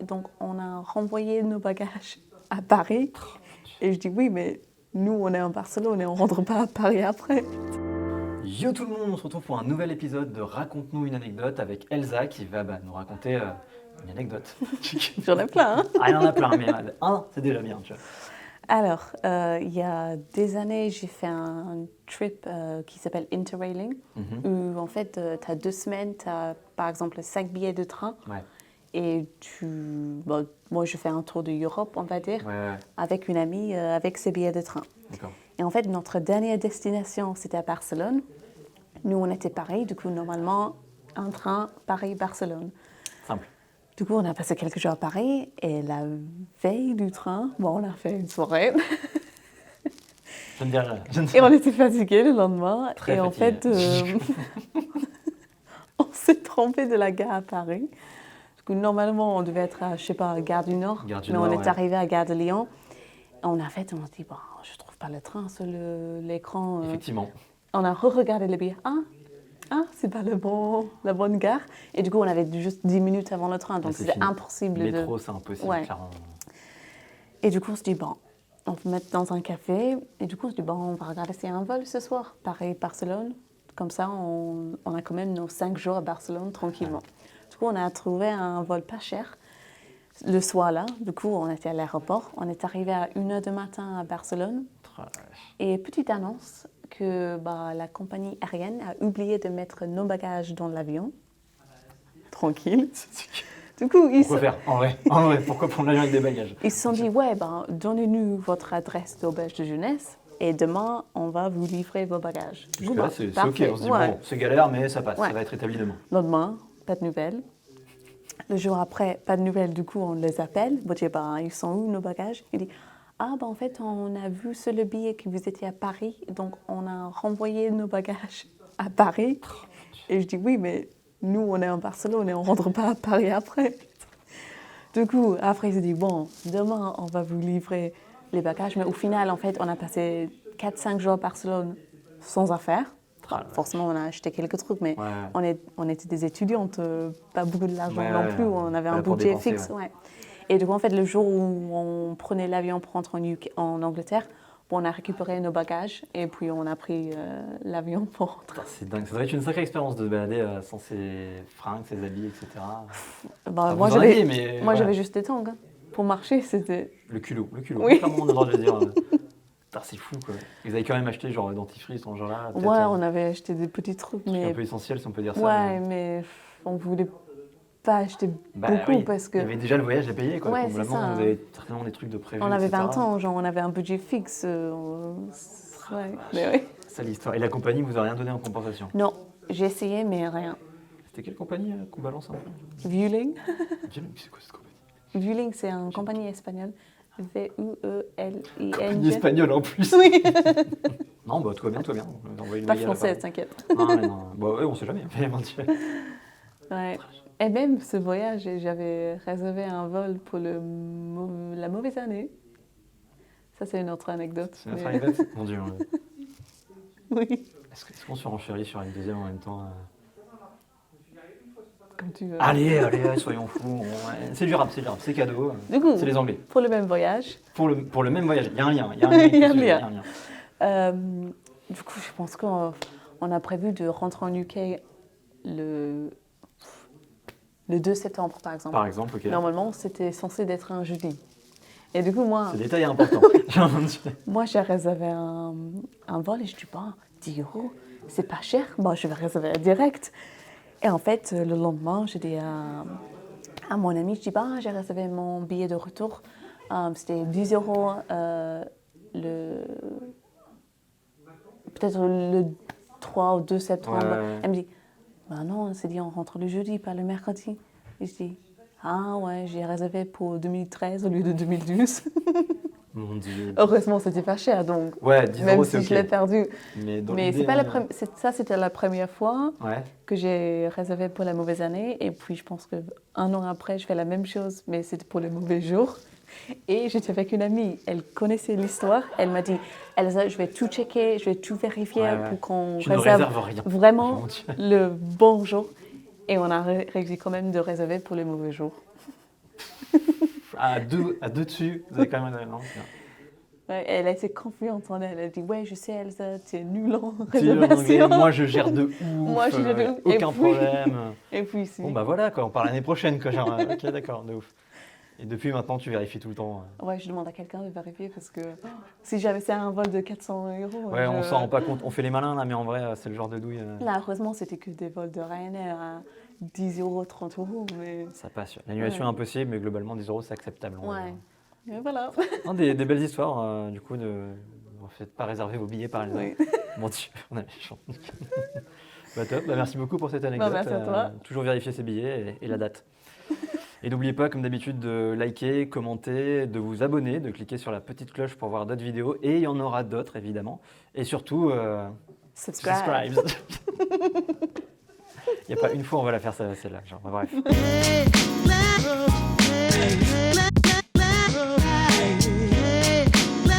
donc on a renvoyé nos bagages à Paris. Et je dis oui, mais nous, on est en Barcelone et on rentre pas à Paris après. Yo tout le monde, on se retrouve pour un nouvel épisode de Raconte-nous une anecdote avec Elsa qui va nous raconter une anecdote. J'en ai plein. Hein. Ah, il y en a plein, mais un, c'est déjà bien. Tu vois. Alors, il y a des années, j'ai fait un trip qui s'appelle Interrailing, où en fait, tu as 2 semaines, tu as par exemple 5 billets de train. Ouais. Et moi, je fais un tour de Europe, on va dire, avec une amie, avec ses billets de train. D'accord. Et en fait, notre dernière destination, c'était à Barcelone. Nous, on était Paris, du coup, normalement, un train Paris-Barcelone. Simple. Du coup, on a passé quelques jours à Paris, et la veille du train, on a fait une soirée. Je ne dis rien. Et on était fatigués le lendemain. Très et en fait, on s'est trompé de la gare à Paris. Du coup, normalement, on devait être à, je sais pas, Gare du Nord. Mais on est arrivé à Gare de Lyon. Et on s'est dit, bon, je trouve pas le train sur l'écran. Effectivement. On a re-regardé le billet. Ah, c'est pas la bonne gare. Et du coup, on avait juste 10 minutes avant le train. Donc, c'était impossible. Le métro, c'est impossible, clairement. Et du coup, on se dit, bon, on va mettre dans un café. Et du coup, on se dit, bon, on va regarder s'il y a un vol ce soir. Paris-Barcelone. Comme ça, on a quand même nos 5 jours à Barcelone tranquillement. Du coup, on a trouvé un vol pas cher le soir-là. Du coup, on était à l'aéroport. On est arrivé à 1h du matin à Barcelone. Et petite annonce que la compagnie aérienne a oublié de mettre nos bagages dans l'avion. Tranquille. Du coup, pourquoi faire en vrai, pourquoi prendre l'avion avec des bagages? Ils se sont dit, donnez-nous votre adresse d'auberge de jeunesse et demain, on va vous livrer vos bagages. Là, c'est ok, on se dit, bon, c'est galère, mais ça passe, ça va être établi demain. Lendemain, pas de nouvelles. Le jour après, pas de nouvelles, du coup, on les appelle. Ils sont où nos bagages? Il dit, en fait, on a vu sur le billet que vous étiez à Paris, donc on a renvoyé nos bagages à Paris. Et je dis, oui, mais nous, on est en Barcelone et on rentre pas à Paris après. Du coup, après, il se dit, bon, demain, on va vous livrer les bagages. Mais au final, en fait, on a passé 4-5 jours à Barcelone sans affaires. Forcément, on a acheté quelques trucs, mais on était des étudiantes, pas beaucoup d'argent non plus. On avait un budget fixe. Et du coup, en fait, le jour où on prenait l'avion pour rentrer en Angleterre, on a récupéré nos bagages et puis on a pris l'avion pour rentrer. C'est dingue, ça doit être une sacrée expérience de se balader sans ses fringues, ses habits, etc. Moi, j'avais juste des tongs. Pour marcher, c'était... Le culot. Oui. Comment on a le droit de le dire c'est fou, quoi. Ils avaient quand même acheté genre dentifrice, en genre là. On avait acheté des petits trucs, mais... un peu essentiel, si on peut dire ça. Mais on voulait pas acheter beaucoup parce que... Il y avait déjà le voyage à payer, quoi. Ouais, c'est ça. Vous avez certainement des trucs de prévu, on avait etc. 20 ans, on avait un budget fixe. C'est l'histoire. Et la compagnie vous a rien donné en compensation? Non, j'ai essayé, mais rien. C'était quelle compagnie qu'on balance un peu? Vueling. C'est quoi cette compagnie? Vueling, c'est une compagnie espagnole. V-U-E-L-I-N-G. Compagnie espagnole en plus. Oui. Non, tout va bien. Pas française, t'inquiète. Non. On sait jamais. Ouais. Et même ce voyage, j'avais réservé un vol pour la mauvaise année. Ça, c'est une autre anecdote. C'est une autre anecdote? Mon Dieu. Oui. Est-ce qu'on surenchérit sur une deuxième en même temps Comme tu veux. Allez, soyons fous. C'est du rap, c'est cadeau. Du coup, c'est les Anglais. Pour le même voyage. Pour le même voyage, il y a un lien. Il y a un lien. Du coup, je pense qu'on a prévu de rentrer en UK le 2 septembre, par exemple. Par exemple, ok. Normalement, c'était censé être un jeudi. Et du coup, moi... Ce détail est important. Moi, j'ai réservé un vol et je dis, 10 €, c'est pas cher. Je vais réserver direct. Et en fait, le lendemain, j'ai dit à mon ami, je dis, j'ai réservé mon billet de retour. C'était 10 €, peut-être le 3 ou 2 septembre. Elle me dit, non, c'est dit on rentre le jeudi, pas le mercredi. Et je dis, j'ai réservé pour 2013 au lieu de 2012. Mon Dieu. Heureusement, c'était pas cher, donc 10 même €, si je l'ai perdu. Mais c'est pas ça, c'était la première fois que j'ai réservé pour la mauvaise année. Et puis, je pense qu'un an après, je fais la même chose, mais c'était pour le mauvais jour. Et j'étais avec une amie, elle connaissait l'histoire. Elle m'a dit, Elsa, je vais tout checker, je vais tout vérifier pour qu'on réserve vraiment le bon jour. Et on a réussi quand même de réserver pour le mauvais jour. À deux dessus, vous avez quand même... Non, c'est bien. Ouais, elle était confiante en elle. Elle dit ouais, je sais Elsa, tu es nulle en Si, en anglais, réservation. moi je gère de ouf, Moi, je gère de ouf. aucun Et puis- problème. Et puis si. Bon bah voilà, quoi, on part l'année prochaine. Quoi, genre, ok, d'accord, de ouf. Et depuis maintenant, tu vérifies tout le temps. Ouais, je demande à quelqu'un de vérifier parce que si j'avais fait un vol de 400 €. Ouais, on s'en rend pas compte. On fait les malins là, mais en vrai, c'est le genre de douille. Là, heureusement, c'était que des vols de Ryanair à 10 €, 30 €. Mais Ça passe. L'annulation est impossible, mais globalement, 10 euros, c'est acceptable. ouais. Mais voilà. Non, des belles histoires, du coup, en fait, pas réserver vos billets par Elsa. Oui. Mon Dieu, on a méchant. Bah top, bah, merci beaucoup pour cette anecdote. merci à toi. Toujours vérifier ses billets et la date. Et n'oubliez pas, comme d'habitude, de liker, commenter, de vous abonner, de cliquer sur la petite cloche pour voir d'autres vidéos. Et il y en aura d'autres, évidemment. Et surtout, Subscribe. Il n'y a pas une fois on va la faire celle-là. Genre, bref.